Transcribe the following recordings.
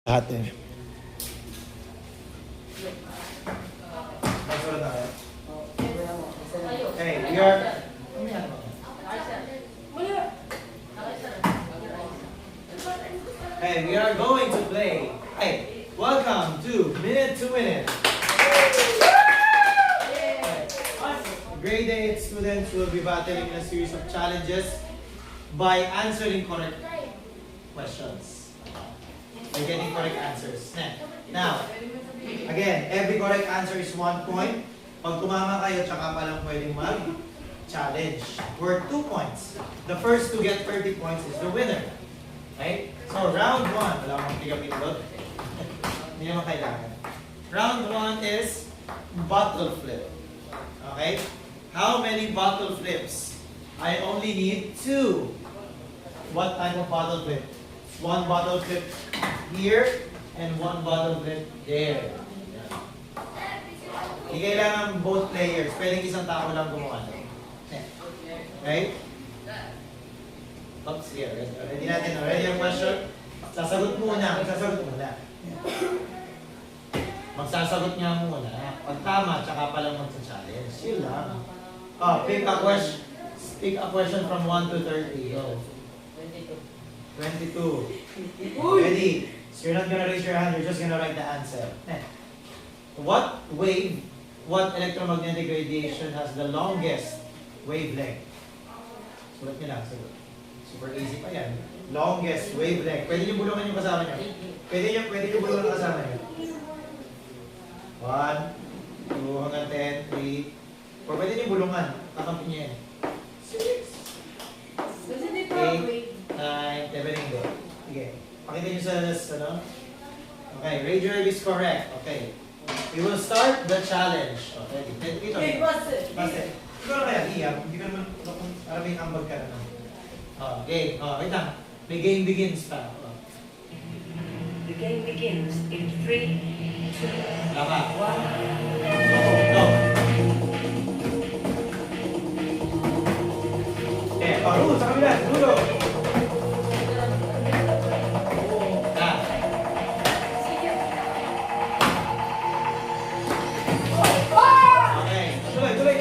Ate. Hey, we are going to play. Hey, welcome to Minute to Minute. Grade 8 students will be battling in a series of challenges by answering correct questions. By getting correct answers. Now, again, every correct answer is 1 point. Pag tumama kayo, tsaka pa lang pwedeng mag-challenge. Worth 2 points. The first to get 30 points is the winner. Okay? So, round 1. Wala akong tiga-pindot. Hindi naman kailangan. Round 1 is bottle flip. Okay? How many bottle flips? I only need 2. What type of bottle flip? 1 bottle flip here and 1 bottle flip there. Hindi kailangan both players. Pwedeng isang tao lang gumawa. Okay? Oops, here. Ready natin. Ready yung question? Sasagot muna. Magsasagot nga muna. Pag tama, tsaka pa lang magsa-challenge. Yun lang. Oh, pick a question from 1 to 30. Go. 22. Ready? So you're not gonna raise your hand, you're just gonna write the answer. What electromagnetic radiation has the longest wavelength? Sulat nyo lang, sagot. Super easy pa yan. Longest wavelength. Pwede nyo bulungan yung kasama nyo. Pwede nyo bulungan yung kasama nyo. 1, 2, hanggang 10, 3. Or pwede nyo bulungan. Kakampi nyo yan. 6, 8, 9, 7, go. Sige. Pakita nyo sa ano? Okay, radio wave is correct. Okay. We will start the challenge. Okay. Dito. Basta. Ikaw na kaya, Iya. Hindi ka naman, para may ambag ka naman. Okay. Wait lang. May game begins pa. The game begins in 3, 2, Laka. 1. Go. Rulo, sa kabila. Rulo.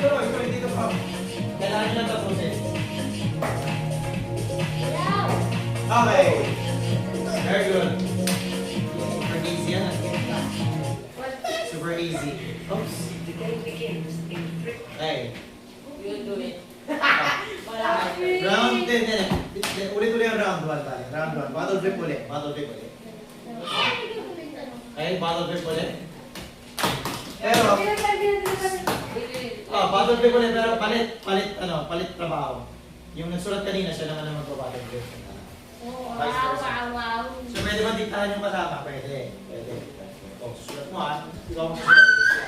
Tuloy dito pa. Kailangan nyo lang tapusin. Okay. Very good. Super easy yan. Super easy. Oops. The game begins in 3. Okay. You'll do it. Round 10. Ulit-ulit yung round 1 tayo. Round 1. Bottle flip ulit. Okay, bottle flip ulit. Pero, bottle flip ulit, pero palit trabaho. Yung nagsulat kanina, siya naman ang magpa-bottle flip. Wow. So, pwede ba diktahan yung kasama? Pwede. O, susulat mo ikaw ang susulat mo siya.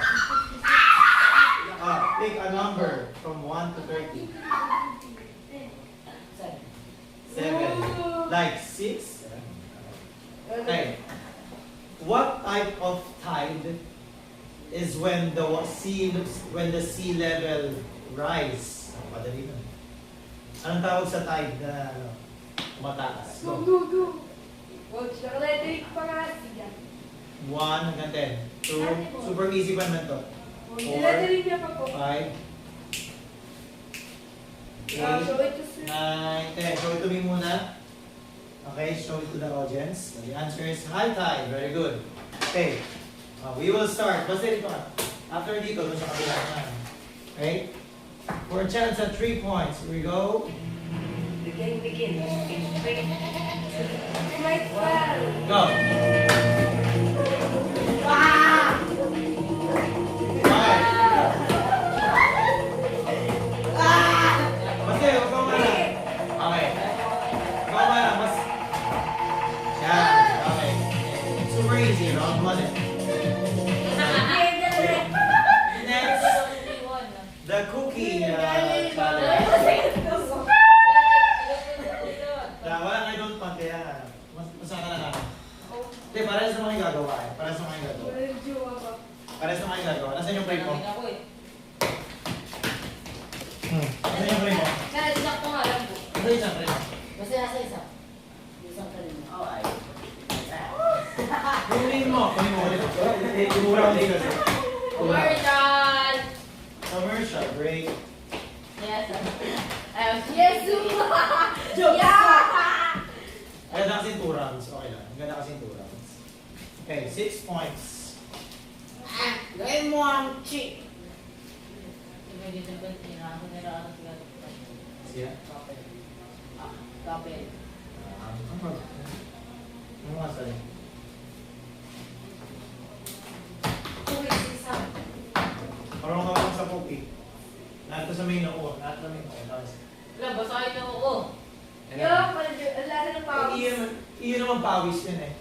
Pick a number from 1 to 30. 7. Like 6. Okay. What type of tide is when the sea level rise? Madali na. Anong tawag sa tide na mataas? Go. Wag siya electric pa siya. 1 hanggang 10. 2. Super easy pa naman to. 4. 5. 8. 9, 10. Show it to me muna. Okay, show it to the audience. The answer is high tide. Very good. Okay. We will start. Basta dito ka. After dito, dun sa kabila naman. Okay? For a chance at 3 points. Here we go. The game begins in 3, 2, 1. Go. Super easy, round 1 eh. Next, the cookie challenge. Wala I don't want kaya masaka na lang. Hindi, parehas naman yung gagawa eh. Parehas naman yung gagawa. Nasaan yung frame mo? Nasaan yung frame mo? Sakto nga lang po. Nasaan yung frame mo? Basta nasa isa. Isang kanina. Oh, ay. Kunin mo ulit. Imura ulit kasi. Commercial! Commercial break. Yes. Yes, Joke! Yeah! Ang ganda kasi 2 rounds. Okay lang. Ang ganda kasi 2 rounds. Okay, 6 points. Gawin mo ang chick. Siya? Kapit. Ano nga sa'yo? Parang ka lang sa poke. Lahat ko sa main ako. Lahat na main ako. Tapos, Wala, basahin na ako. Ayan. Ang lasa ng pawis. Iyon naman pawis yun eh.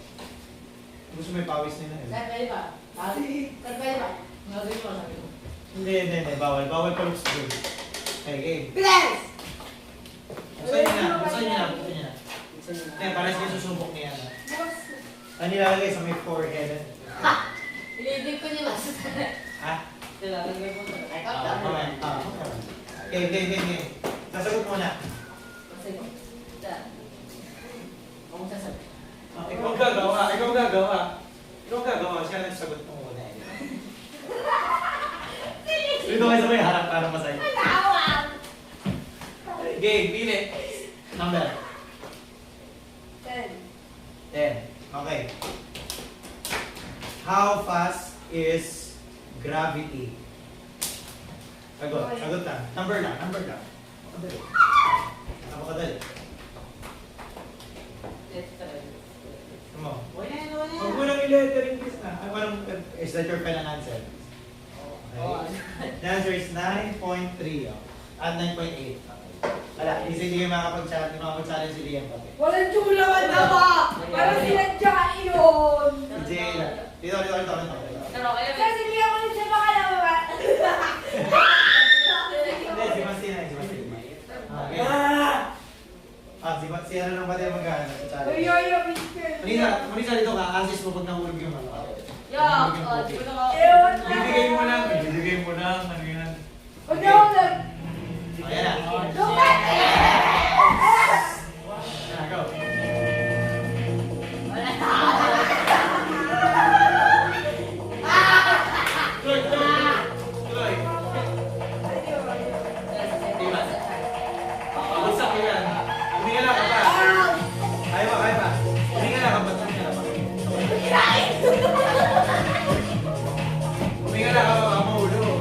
Gusto mo yung pawis nila eh. Saan pwede ba? Saan pwede ba? Gagawin mo, sabi ko. Hindi. Bawal. Bawal pa looks good. Okay, game. Bilis! Buksan niyo na. Buksan niyo na. Kaya parang siya susubok niya. Ano nilalagay sa may forehead? Ilibig ko niya mas. Ha? Nilalagay mo sa Okay. Game. Sasagot muna. Kasi ko. Kung sasabi. Ikaw gagawa. Siya nagsagot mo muna. Dito kayo sa may harap para masaya. Game, pili. Number. 10. 10. Okay. How fast is gravity? Sagot lang. Number lang. Madali. Napakadali. Ano mo? Huwag mo nang i-lettering this na. Is that your final answer? Okay. The answer is 9.3. At 9.8. Wala, hindi kayo makapag-challenge si Liam pati. Walang tulawan na ba? Parang sinadya yun. Si Jay. Dito. Pero kaya kasi hindi ako rin siya makalawa. Hindi, si Masina. Okay. Si ano lang pati mag-ano sa challenge. Mister. Marisa dito ka, assist mo pag nahulog yung ano. Yeah. Nahulog yung puti. Ibigay mo lang, ano yan. Huwag na ako lang. Ayan na. Lukat! Ayan na, go. Tuloy. Bagsak mo yan. Huminga lang ka pa. Kaya pa. Huminga lang ka pa. Huminga lang ka pa, baka mahulog.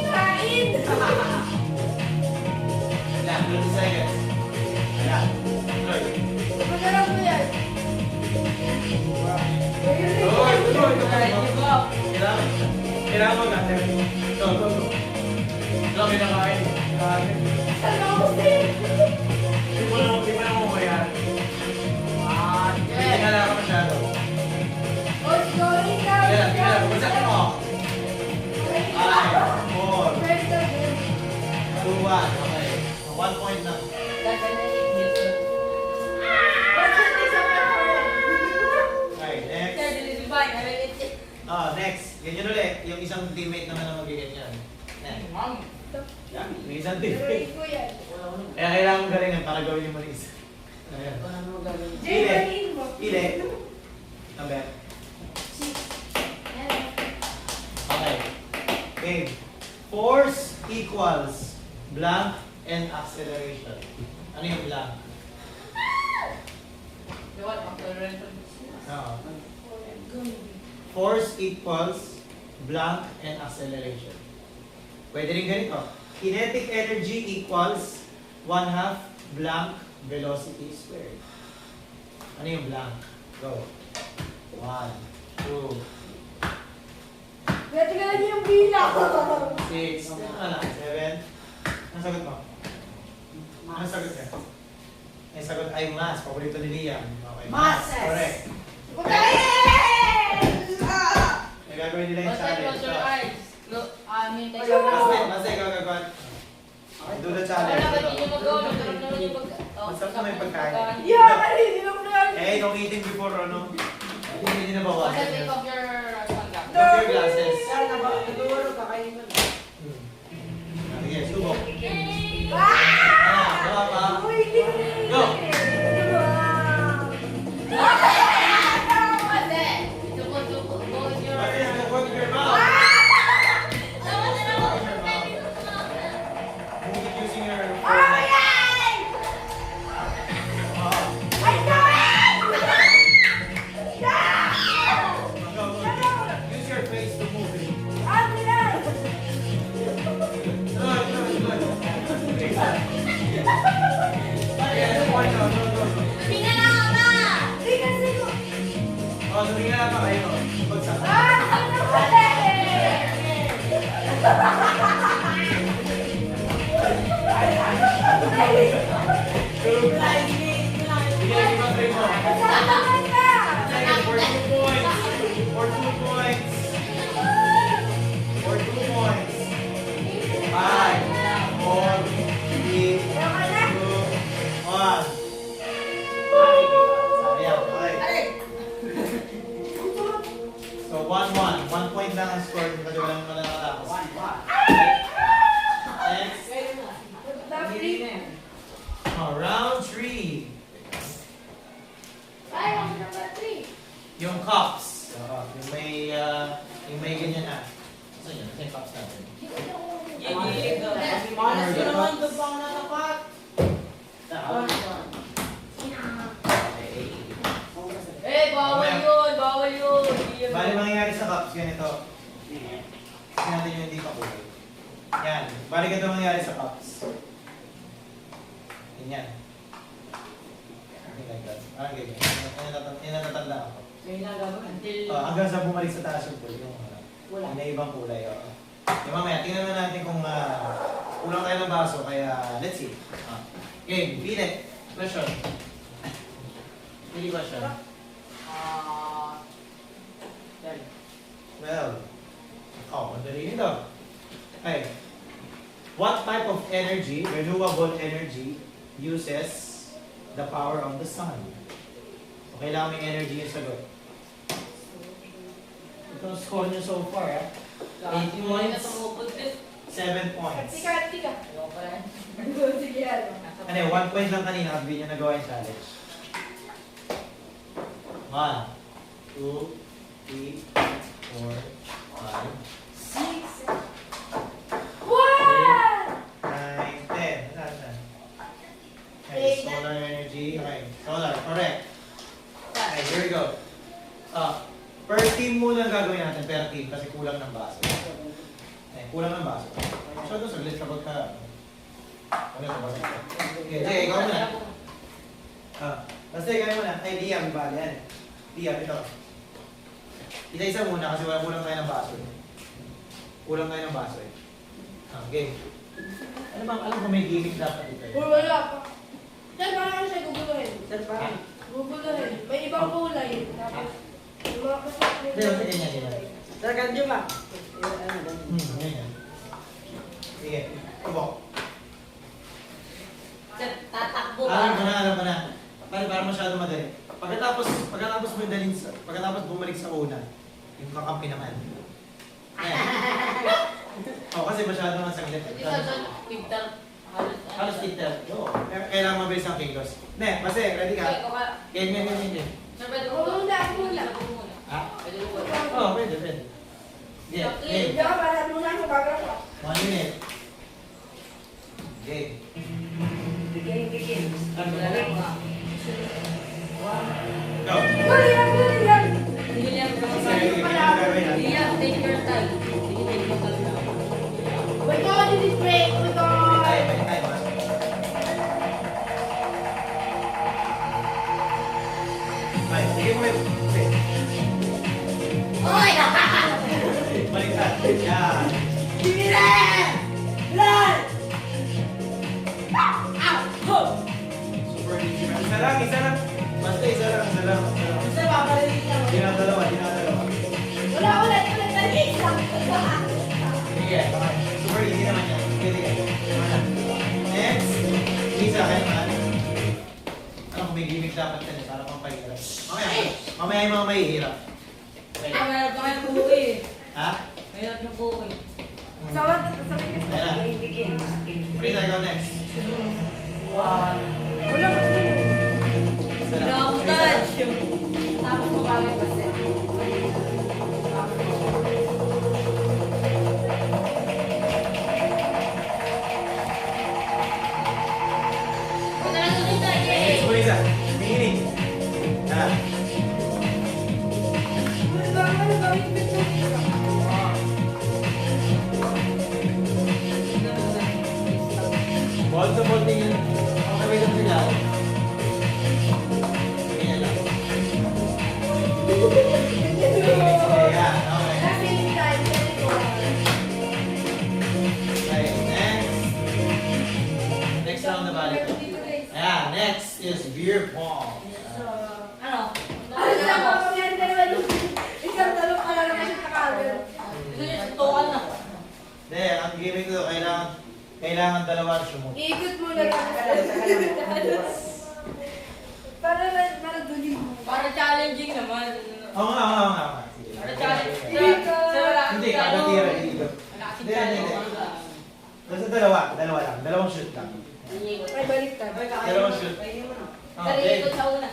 Kain! Ayan, 30 seconds. Ayan. Tuloy. Magandang mo yan. Tuloy. Kailangan mo natin. Go. Ito, kinakain. Sana ako sa'yo. Di mo na mo yan. Hindi ka lang ka masyado. Oh, sorry ka. Tingnan lang. Bagsak mo. 5, 4, 2, 1. Okay. 1 point na. Okay, next. Next. Ganyan ulit. Yung isang teammate naman ang magiganyan. Next. Yan, may isang teammate. Kaya kailangan mong galingan para gawin yung mali isa. Ayan. Pili. Number. Okay. Okay. Force equals blank and acceleration. Ano yung blank? No. Force equals blank and acceleration. Pwede rin ganito. Kinetic energy equals 1/2 blank velocity squared. Ano yung blank? Go. 1, 2, Pwede ka lang yung bilang. 6, 7. Ang sagot mo? Ang sagot niya? Ang sagot ay mass. Paborito ni Liam. Okay, mass. Masses. Correct. Pagkain! May gagawin nila yung challenge. So, Mas gagawin. Do the challenge. Masarap na may pagkain. Yeah, kanina lang na yan. Eh, don't eating before ano. Hindi na bawasan. Take off your Drop your glasses. Nagulog ka kayo nun. Sige, subok. Ah! Gawa pa. Uy, hindi ko Go. Wow. pa kayo. Bagsak. Ano pala Bigyan ko ba three mo? Second, for 2 points. For 2 points. For 2 points. 5, 4, 3, 2, 1. Sayang, okay. So, 1-1. 1 point lang ang score kasi walang nakatapos. Next. Oh, round 3. Yung cups. Yung may ganyan na. Saan yun? Saan yung cups natin? Malas ko naman, doon pa ako natapat. Bawal yun, bawal yun. Bali mangyayari sa cups, ganito. Kasi natin yung hindi pa kulay. Yan. Bali ganito mangyayari sa cups. Ganyan. Something like that. Parang ganyan. Yan natatanda ako. May nagawin. Hanggang sa bumalik sa taas yung kulay. Yung ibang kulay. Okay, mamaya, tingnan na natin kung kulang tayo ng baso. Kaya, let's see. Game, pili. Question. Pili question. Well, madali nito. Okay. What type of energy, renewable energy, uses the power of the sun? So, kailangan may energy yung sagot. Ito ang score nyo so far, 8 points, 7 points. Tika. Sige, ano. Ano, 1 point lang kanina at hindi nyo nagawa yung challenge. 1, 2, 3, 4, 5, What? 9, 10. Okay, solar energy. Okay, solar, correct. Okay, here we go. Per team muna ang gagawin natin, per team, kasi kulang ng baso. Kulang ng baso. So, ito, saglit kapag ka... Ano ito, basa ito? Okay, ikaw muna. Basta ikaw muna. Ay, Liam, iba yan. Liam, ito. Isa-isa muna kasi wala kulang tayo ng baso. Kulang tayo ng baso eh. Okay. Ano bang, alam ko may gimmick dapat dito eh. Wala pa. Sir, parang siya guguluhin. Sir, parang. Guguluhin. May ibang kulay. Tapos, yung mga kasama Hindi, basta ganyan, ganyan. Sir, ganyan ba? Ganyan. Sige, tubok. Tatakbo Alam ko na. Para masyado madali. Pagkatapos mo dalhin pagkatapos bumalik sa una, yung kakampi naman. Ayan. Kasi masyado nga saglit. Halos titter. Oo. Kailangan mabilis ang kilos. Ne, basta ready ka? Game. Ha? Oo, pwede. Game. Hindi ka, para muna ako bago. 1 minute. Game. The game begins. Go. Huli lang. Wait ko, this break. Wait ko. May time. Ay, sige mo rin. Baliktad. Yan. Super easy. Isa lang. Basta isa lang. Sir, babalikin niya. Dinadalawa. Wala. Dali. Sige, okay. Super easy naman yan. Sige. Next. Isa kayo naman. Ano, may gimmick dapat yan para pampahirap. Mamaya yung mga mahihirap. Okay. Mayroon ka kayo buhay eh. Ha? Mayroon yung buhay. Sabi ka. The Ayan. game begins in Prisa, ikaw next. Wala ka. Isa lang. Wala akong Prisa. touch. Tapos mo kami kasi. Next, Prisa. Tingin. Ha? Ball to ball tingin. Okay, wait lang sila. Ganyan lang. Kailangan dalawa sumut. Iikot mo na lang. Para duling mo. Para challenging naman. Oo nga, oo nga. Sige. Para challenging. Hindi, kagatira dito. Hindi, hindi. Basta dalawa lang. Dalawang shoot lang. Ay, balik ka. Dalawang shoot. Pero Okay. ikot sa una.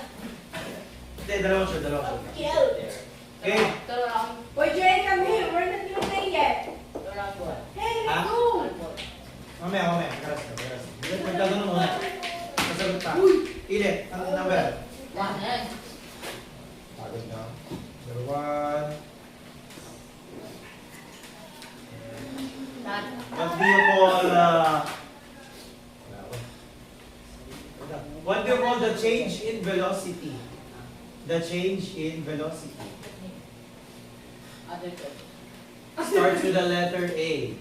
Hindi, dalawang shoot. Okay. Turo lang. Boy, Jay, come here. We're not even playing yet. Turo lang po. Hey, Ha? let's go. Mamaya. Garas. Magkagano muna. Masagot pa. Ile, ang number. One na yan. Pagod na. Number 1. What do you call the change in velocity? The change in velocity. Other two. Starts with the letter A.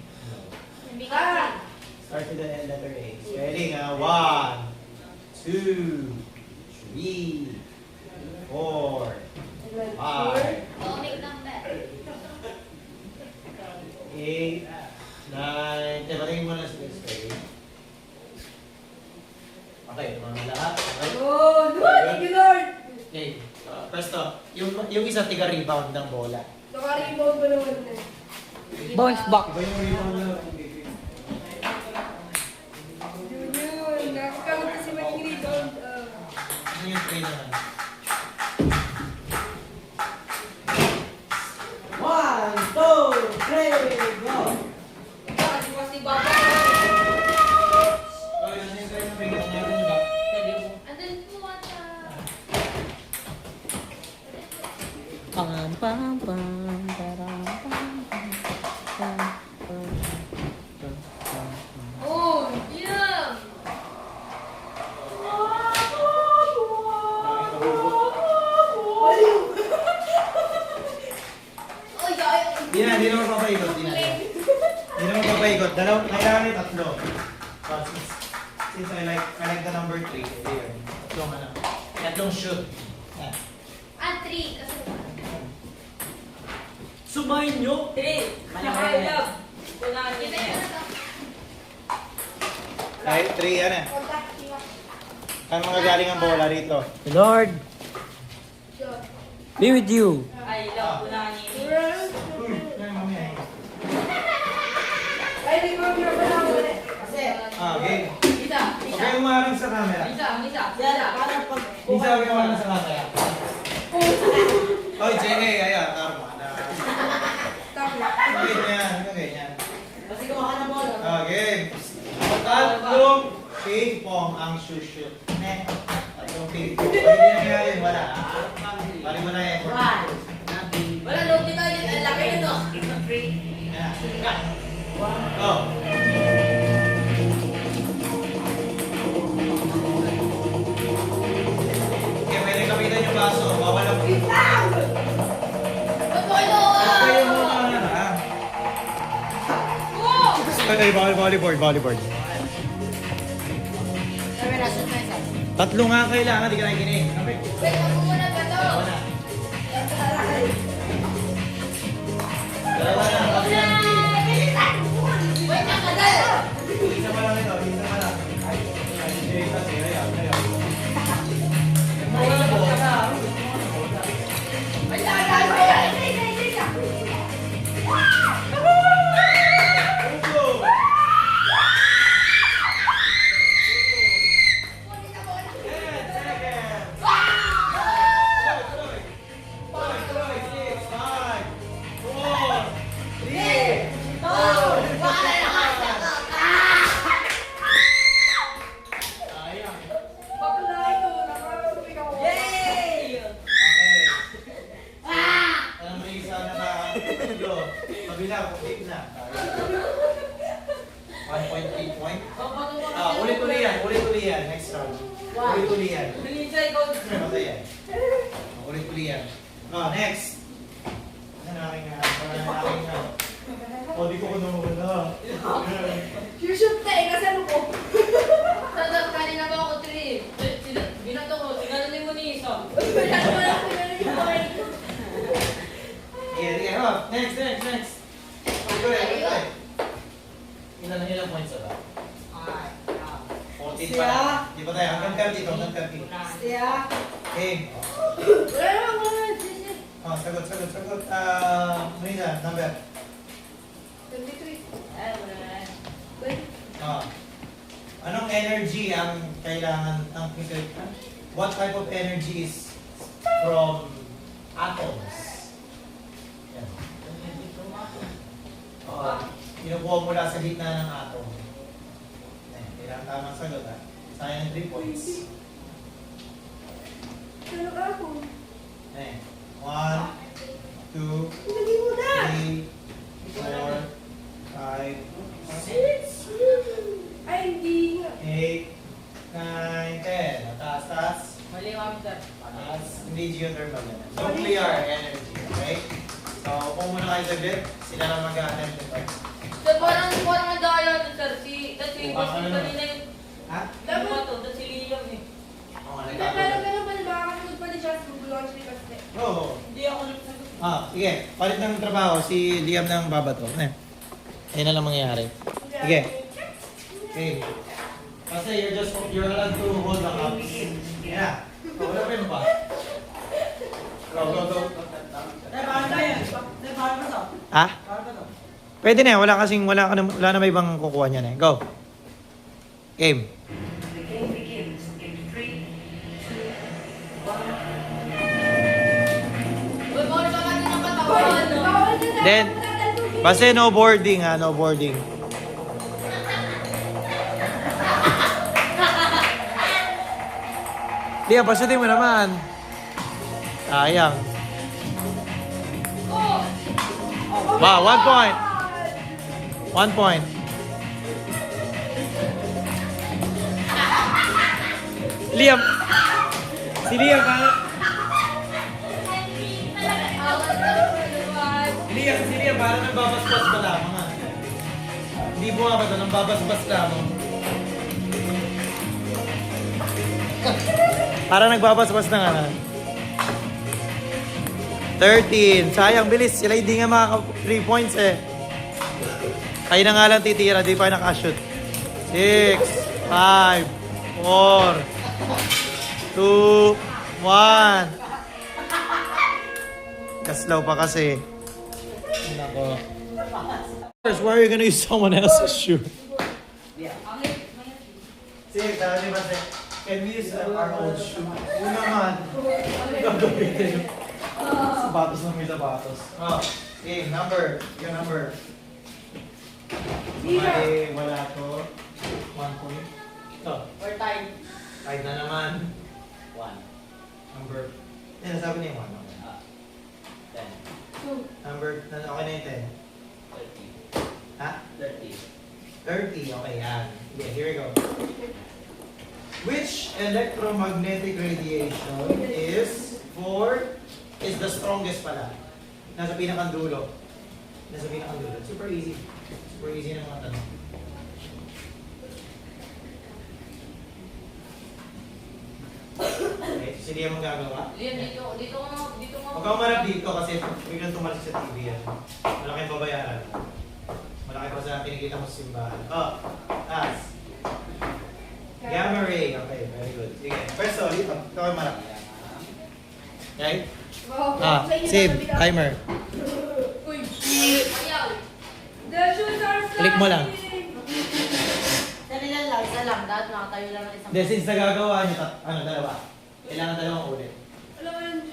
Hindi Ah. Starts with the letter A. Spelling 1, 2, 3, 4, 5, Atomic number. 8, 9. Patingin mo na sa spelling. Okay, mga lahat. Okay. Oh, Lord, thank you, Lord. Okay. Presto, yung isa tiga-rebound ng bola. Naka-rebound ba naman na? Bounce back. Iba yung rebound na Yun. Nakakagod kasi maging rebound. ano yung tray naman? 1, 2, 3, go! Kasi si Baba. Okay, ano yung tray ng bigyan niya? Ano ba? Pwede mo. And then what? Pam pam pam param pam pam pam pam. Oh, yeah. Oy, ay. Hindi na magpapaikot. Hindi na magpapaikot. Kailangan yung tatlo. But since I like the number 3, yun. Tatlong shoot. Yan. Ah, 3. Kasi Sumayin nyo! Three. Nakailang. Kunahan Kita niya. na to. Kahit 3 yan eh. Saan mga galing ang bola rito? Lord, be with you. Ay, lang. Kunahan niya. Ay, rebound na pala ako ulit. Okay. Isa. Huwag kayong umarang sa camera. Isa. Para pag Isa huwag kayong umarang sa camera. Oy, JA, ayan. Tama na. Tama. Ganyan. kasi kumakan na bola. Okay. Tatlong ping-pong ang shoot. Tatlong ping-pong. Pag hindi nangyari yun, wala. Bali mo na yan. Wala, load kita yun. Ang laki nito. Yan. Go. Okay, pwede kapitan yung baso. Bawal ang ping-pong. Kayo mo na ha. Okay, volleyball. Tatlo nga kailangan, di ka nakikinig. Okay. Wait, ako muna ba to? Dalawa na. Kapitan ng ping. Wait, nakadal! Isa pa lang ito, isa pa lang. Ay, kasi, ayaw. Bakla ito. Nakakapit ako. Yay! Okay. Alam mo yung isa na tatlo. Kabila, complete na. 1.3 point. Ulit-uli yan. Next round. Ulit-uli yan. Bilisay ko. Matay yan. Ulit-uli yan. Next. Ano na aking O, di ko wala. Shoot na eh, kasi ano ko. Tatap, kanina pa ako 3. Binato ko. Tingnan mo ni Isa. Wala ko lang pinanay yung point. Next. Ito. Ilan points ba? Wala. Oh, sagot. Marina, number. 23. Ay, wala na. Oh. Anong energy ang kailangan ng what type of energy is from atoms? Yan. Kinukuha mula sa gitna ng atom. Kailangan tamang sagot ha. Sayang 3 points. Ano ako? 1, 2, 3, 4, 5, 6, Ay, hindi nga. 8, 9, 10. Taas. Mali, ma'am, sir. Taas. Hindi geothermal yan. Nuclear energy. Okay? So, kung muna kayo saglit, sila lang mag-attempt ito. So, parang madaya to, sir. Kasi Ano naman? kanina yung... Ha? Dapat to, tapos si Liam eh. Oo, Pero nagkakagulo. pa baka kasunod pa din siya sa guguluhan siya kasi. Oo. Hindi ako nagsagot. Sige. Palit ng trabaho. Si Liam na ang babato. Ayun na lang mangyayari. Sige. Okay. Kasi you're allowed to hold the cups. Yeah. Wala pa yun ba? Go. Paano ba yan? Paano ba to? Ha? Paano ba to? Pwede na. Wala na may ibang kukuha niyan eh. Go. Game. The game begins in 3, 2, 1. Uy, bawal pa natin ang katawan, no? Bawal na lang. Then, basta no boarding ha. No boarding. Liam, pasutin mo naman. Sayang. Wow, 1 point. 1 point. Liam. Si Liam, si Liam, parang nagbabasbas ba lamang ha? Hindi bumabato, nagbabasbas lamang. Parang nagbabasbas na nga. 13. Sayang, bilis. Sila hindi nga makaka 3 points eh. Kayo na nga lang titira, di pa nakashoot. 6, 5, 4, 2, 1. Kaslaw pa kasi. Nako. First, why are you gonna use someone else's shoe? Sige, sabi ba can we use our own shoe? Yun naman. Gagamitin. Sapatos na may sapatos. Okay, number. Yung number. Wala to. 1 point. Ito. Or time. 5 na naman. 1. Number. Yan, sabi niya yung 1. 10. Number, okay na yung 10. 30. Ha? 30. 30. Okay, yan. Okay, here we go. Which electromagnetic radiation is the strongest pala? Nasa pinakang dulo. Super easy. Super easy ng mga tanong. Okay, so hindi mo gagawa. Liam, dito mo. Huwag kang marap dito kasi biglang tumalis sa TV yan. Malaking babayaran. Malaki pa sa kinikita mo sa simbahan. Taas. Gamma ray. Okay, very good. Sige. First, dito. Ito ay marap. Okay? Save. Timer. Uy. Ayaw. The shoes are Click mo lang. Dali lang, isa lang. Dahil nakatayo lang ng isang... Hindi, since nagagawa niyo, dalawa. Kailangan dalawang ulit. Alam mo yun.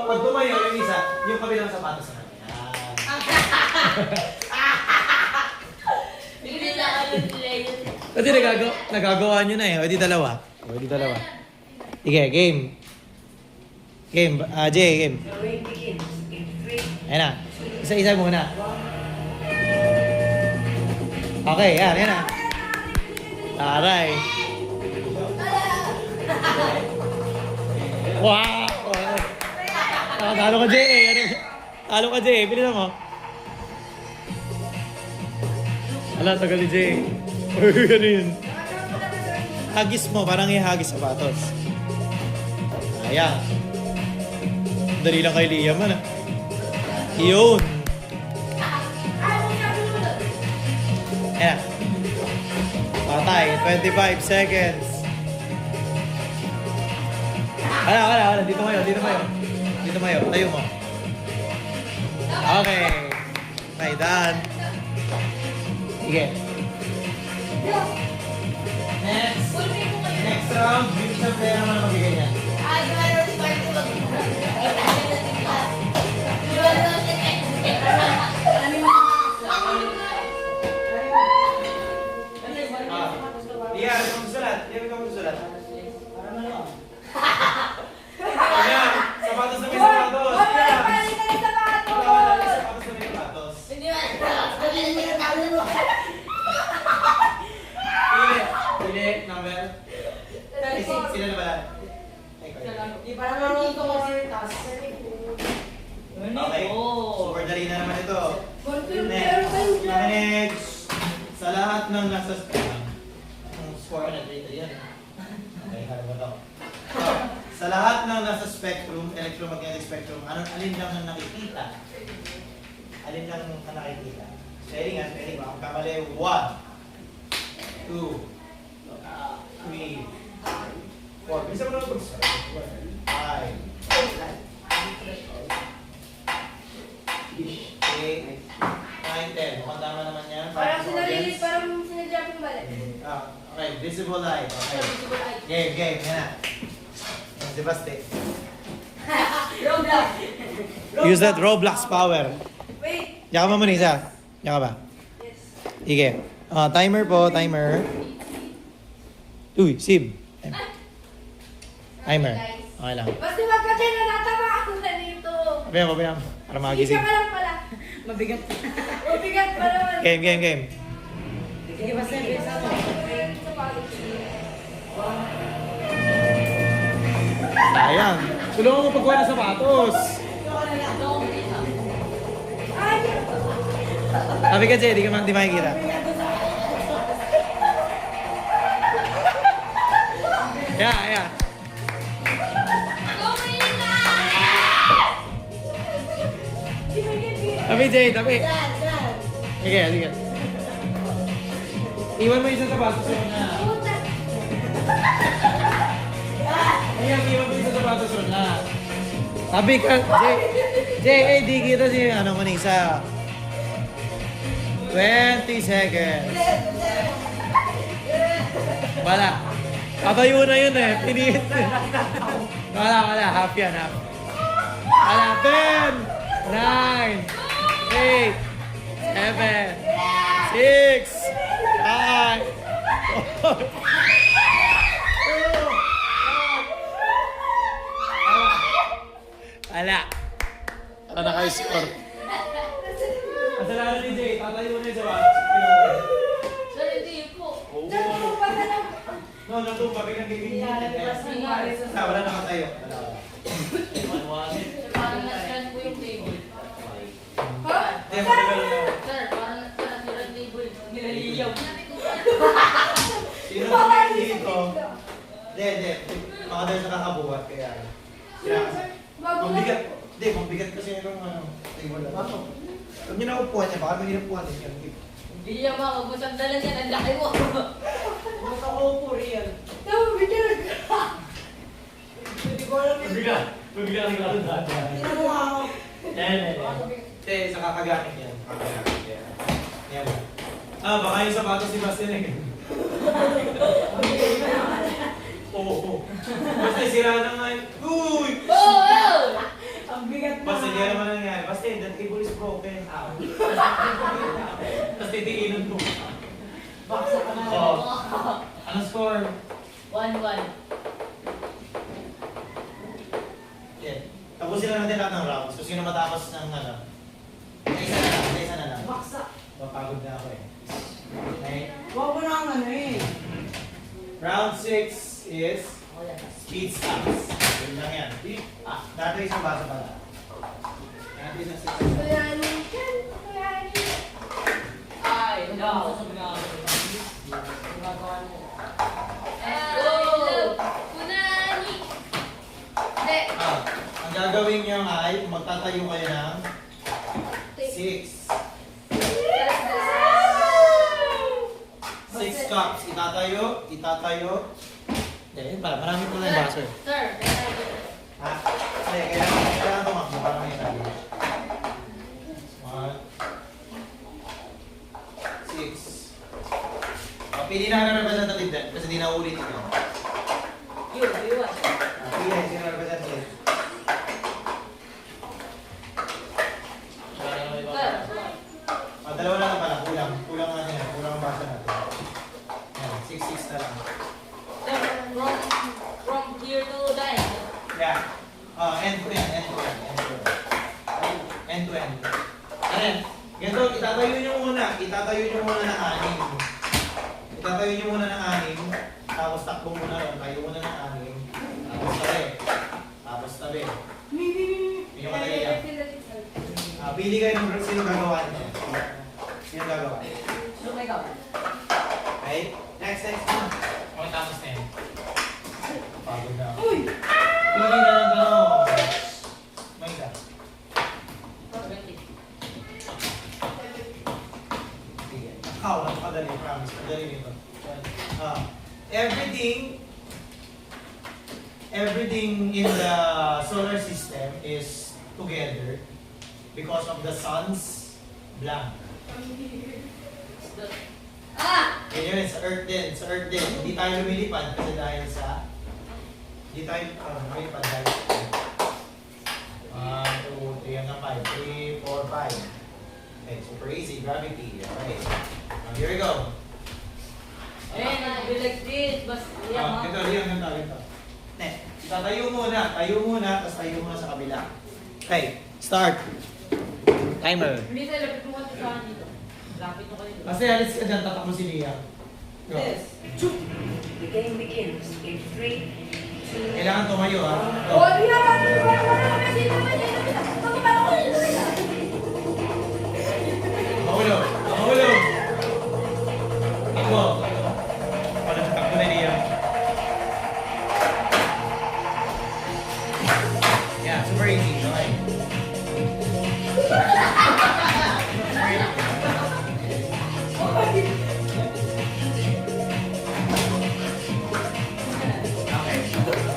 Pag tumayo yung isa, yung kabilang sapatos na. Hindi na ano nila yun. Kasi nagagawa nyo na eh. O di dalawa. Sige, game. Game. Jay, game. The game begins in 3, Ayan na. Isa-isa muna. Okay, yan na. Taray. Wow! Talo ka, Jay. Talo ka, Jay. Bilisan mo. Ala, tagal ni Jay. Ano yun? Hagis mo, parang ihagis sapatos. Ayan. Dali lang kay Liam, man. Yun. Ayan. Patay. 25 seconds. Wala. Dito kayo. Tayo mo. Okay. Okay, done. Sige. Next round, bigyan sa player naman ang magbigay niya. Iya, kamu sulat. Iya, sapatos na may sapatos. Iya. Sapatos na may sapatos. Pili, number. Sila na pala. Di pa naman ito kasi taas. Okay. Super dali na naman ito. Next. Sa lahat ng nasa spectrum. Ang score na dito yan. Okay, harap ito. Sa lahat ng nasa spectrum, electromagnetic spectrum, alin lang ang nakikita? Alin lang ang nakikita? Spelling ba? Ang kamali, 1, 2, 3, 4. Bisa mo naman pag-start. 5, 8, 9, 10. Mukhang tama naman yan. Parang sinalilit, parang sinadjap yung balik. Okay, visible light. Okay. Game. Yan na. Si Basti. Roblox. Use that Roblox power. Wait. Yaka mo muna isa. Yaka ba? Yes. Sige. Timer po, timer. Uy, Sib. Timer. Okay lang. Basta wag ka dyan, natama ako na dito. Pabayam. Para Isa magising. ka lang pala. Mabigat. Mabigat pa naman. Game. Sige, basta bisa mo. Sayang. Tulungan mo pagkuha ng sapatos. Sabi kasi, di makikita. Yeah. Tapi Jay. Sige. Iwan mo isang sapatos mo na. Iwan mo isang sapatos mo na. Sabi ka, Jay, di kita si ano mo isa. 20 seconds. Wala. Katayo na yun eh. Pinit. Wala. Half yan. Wala. 10, 9, 8, 7, 6, 5, 4, 3, wala. Ano na kayo score? Kasalanan ni Jay, tatayo na yun sa bahay. Sir, hindi po. No, natumpa, biglang gigingin. Wala nakatayo. Parang nasiran po yung table. Sir, parang nasiran yung table. Nilaliyaw. Sino ba dito? Hindi. Mga dahil nakakabuhat kaya. Magbigat kasi yung table. Pag niyo naupuan niya, baka may naupuan niya. Hindi niya wag mo sandalan yan. Ang laki mo. Nakaupo riyan. Bigyan ka. Hindi ko alam yun. Mabigat ang lalo dati. Tinamuha ako. Hindi, sa kakagamit yan. Yan. Baka yung sapatos si Bastian eh. Oo. Basta sira na nga yun. Uy! Oh! Ang bigat na. Basta hindi naman nangyari. Basta that table is broken. Tapos titiinan mo. Baksa ka na. Anong score? 1-1. Yeah. Tapusin na natin lahat ng rounds. Kung sino matapos ng ano. Isa na lang. Baksa. Mapagod na ako eh. Okay. Huwag mo na ang ano eh. Round 6 is speed stops. Yun lang yan. Dati isang basa pala. Dati isang basa. Kuyanin yan. Kuyanin. Ay, no. Hello. Punani. Hindi. Ang gagawin nyo ay magtatayo kayo ng 6 cups. Itatayo. Hindi, marami po tayong baso eh. Sir, Ha? Hindi, kailangan tumakbo para may tayo. 1, 6. Pili na ng representative din, kasi di na ulit ito. yun. Pili, sino representative? Sir, Dalawa na lang pala, kulang natin yan, kulang ang basa natin. Yan, 6-6 na lang. sir, from here to the end. Yeah. End to end. End to end. Ayan. Ganito, itatayo nyo muna ng 6. Itatayo nyo muna ng 6. Tapos takbo muna ron. Tayo muna ng 6. Tapos tabi. Tapos tabi. Yun yung katayo yan. Pili kayo ng sino gagawa niya. Sino gagawa? So, may ikaw. Okay? Next. Okay, tapos na yan. Pagod na ako. Pili na lang tanong. May ka. 20. Sige. Napakadali, promise. Madali nito. Everything in the solar system is together because of the sun's blank. Ganyan, sa Earth din. Hindi tayo lumilipad kasi dahil sa... Hindi tayo lumilipad dahil sa... 1, 2, 3 hanggang 5. 3, 4, 5. Okay, super easy. Gravity. Okay. Here we go. Be like this, bas, yan, Ganito. Tayo muna, tapos tayo muna sa kabila. Okay, start. Timer. Hindi tayo lapit mo kasi sa akin dito. Lapit mo kayo dito. Kasi alis ka dyan, tatak mo si Lia. Go. The game begins in 3, 2, Kailangan tumayo ha. Go. Mahulog. Takbo. Wala sa takbo na Lia. Yeah, super easy. Okay. Okay.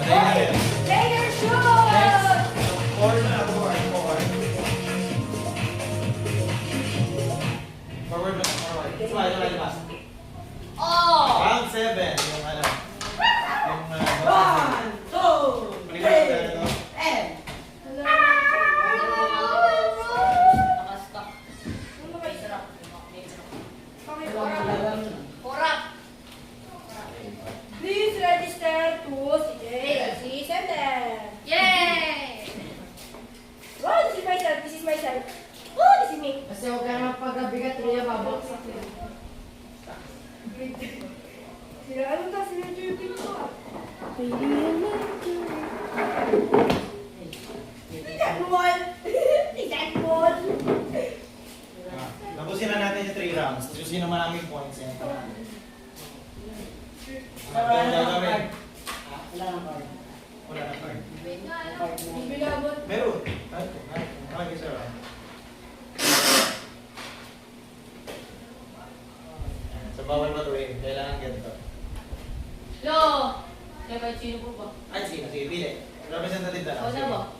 Madali na rin. Forward na, forward. Diba? Oh! Round 7, yung ano. Yung Nakastuck. May sarap. Korap! Please register to CJLC Center. Yay! Oh, this is myself. Oh, this is me. Kasi huwag ka naman pagkabigat, Rhea, babaksak yun. Sila, anong taas sila yung pinto? Tapusin na natin yung 3 rounds. Tapos sino maraming points yan. Wala Ang na gagawin. Wala nang card. Wala na card. Binabot. Meron. Okay, sir. So, bawal matuwin. Kailangan ganito. Lo! Kaya ba sino po ba? Ay, sino? Sige, pili. Representative na lang. Ako na ba?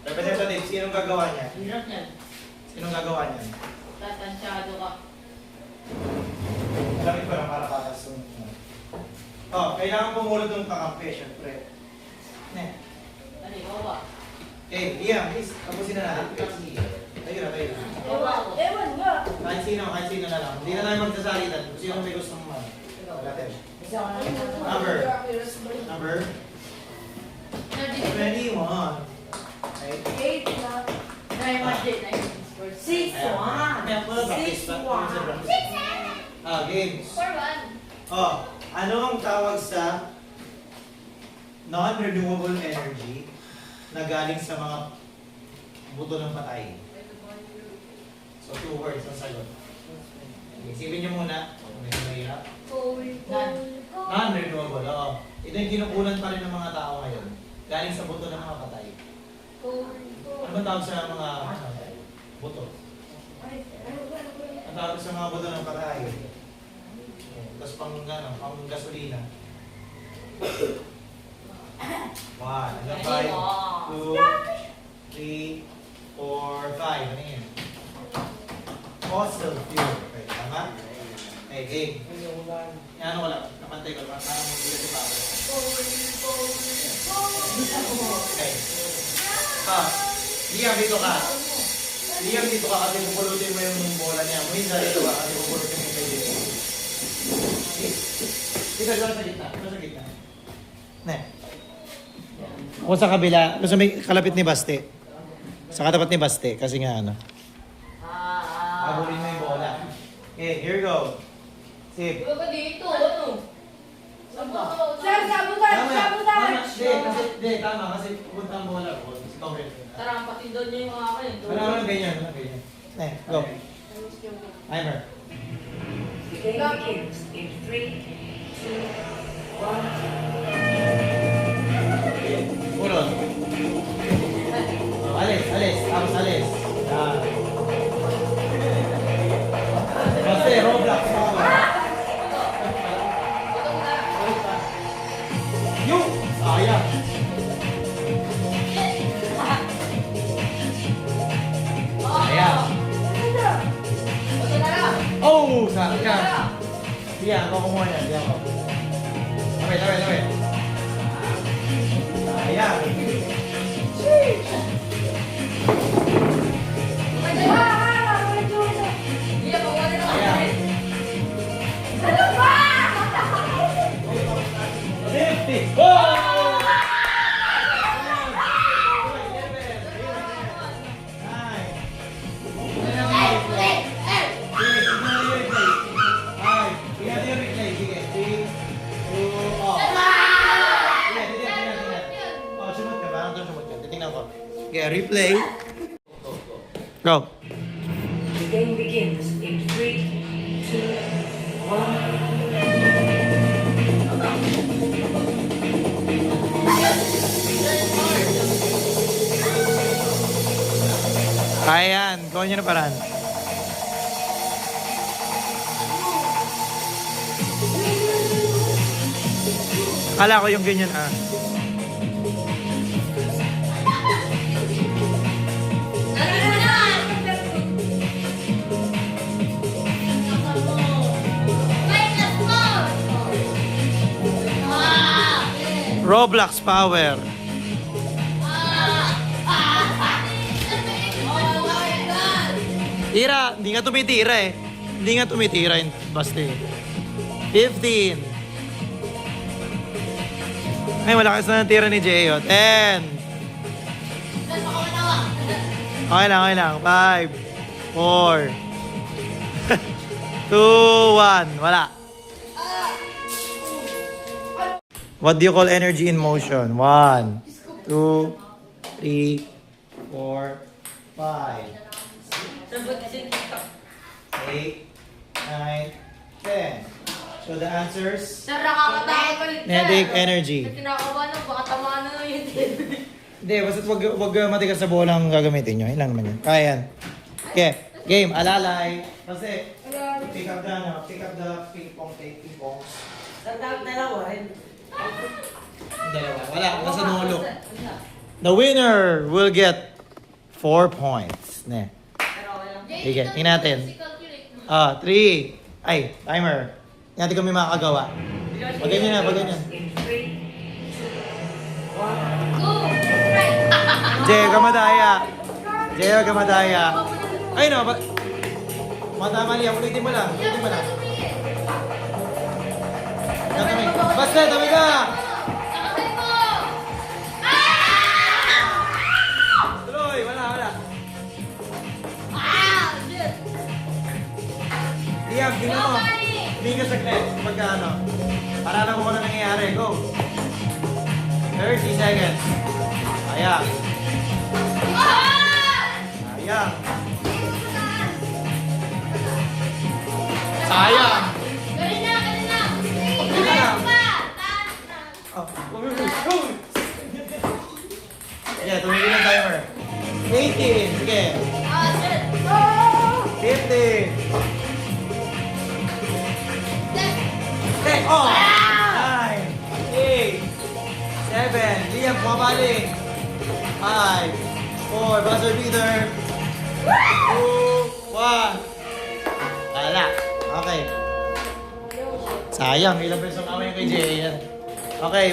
Representative, sinong gagawa niya? Hirap niyan. Sinong gagawa niya? Tatansyado ka. Alamit ko lang para sunod. Kailangan pumulot ng kakampi, syempre. Ne. Ano, ikaw ba? Okay, Ian, please. Tapusin na natin. Tayo na. Ewan nga. Kahit sino na lang. Hindi na tayo magsasalitan. Kung sino may gusto mong natin. Kasi ako na Number. Number Nandito. 21. Okay. 8 na. Diamond din. 6-1. Games. For one. Ano ang tawag sa non-renewable energy na galing sa mga buto ng patay? So, 2 words ang sagot. Isipin nyo muna. Kung medyo mahirap. Non-renewable, oo. Ito yung kinukulan pa rin ng mga tao ngayon. Galing sa buto ng mga patay. Ano ba tawag sa mga buto? Ang tawag sa mga buto ng patay. Tapos pang gasolina. 1. Hanggang 5. 2, 3, 4, 5. Ano yun? Fossil fuel. Okay, tama? Okay, game. Yan, ano ko lang. Kapantay ko. Parang mabigat si Papa. Okay. Liam, dito ka. Liam, dito ka kasi pupulutin mo yung bola niya. Minsan dito ka kasi pupulutin mo yung kay dito. Dito, dito sa gitna. Dito sa gitna. Ne. O sa kabila. Doon sa may kalapit ni Baste. Sa katapat ni Baste. Kasi nga ano. Habulin mo yung bola. Okay, here we go. Sip. Wala ka dito, ano? Sir, sabutan! Sabutan! Tama. Kasi pupunta ang bola. Ikaw rin. Tara, patindon niyo yung akin. Walang ganyan. Ne, go. Timer. The game begins in 3, 2, 1. Ulon. Alis. Tapos alis. Yan. Baste, Roblox. Yung! Sayang. Sayang. Ito na lang. Oh! Sayang. Diyan, ako kumuha niyan. Diyan ako. Tawid. Sayang. Hindi ako wala na ako. Sayang. 50! Oh! Yeah, replay. Go. The game begins in 3, 2, 1. Ayan, gawin nyo na paraan. Akala ko yung ganyan ah. Roblox power. Tira, hindi nga tumitira eh. Hindi nga tumitira yung baste. 15. Ay, malakas na natira ni Jeyo. 10. Okay lang. 5, 4, 2, 1. Wala. What do you call energy in motion? 1, 2, 3, 4, 5. 8, 9, 10. So the answers? Sir, nakakatakot pa rin. Kinetic energy. Kinakabahan ng baka tamaan na yun. Hindi, basta wag matigas sa bola ang gagamitin nyo. Yun lang naman yun. Kaya yan. Okay, game, alalay. Kasi, pick up the ping pong. Dalawa rin. Dalawa. Wala, nasa nulo. The winner will get 4 points. Ne. Sige, tingnan natin. 3. Ay, timer. Hindi natin kami makakagawa. Pagganyan na. In 3, 2, 1. Jeyo kamadaya. Ay no, matamali ako. Ulitin mo lang. Basta, tabi ka! Tuloy, wala. Liam, tingnan mo. Hindi ka saglit. Pagka ano. Para alam mo kung ano nangyayari. Go. 30 seconds. Sayang. Oh. Yeah, tumigil ang timer. 18. Sige. 15. Take off. 9, 8, 7, 7. Liam, pumabali. 5, 4, buzzer beater. 2, 1. Wala. Okay. Sayang, ilang beses ang kami kay Jay. Okay.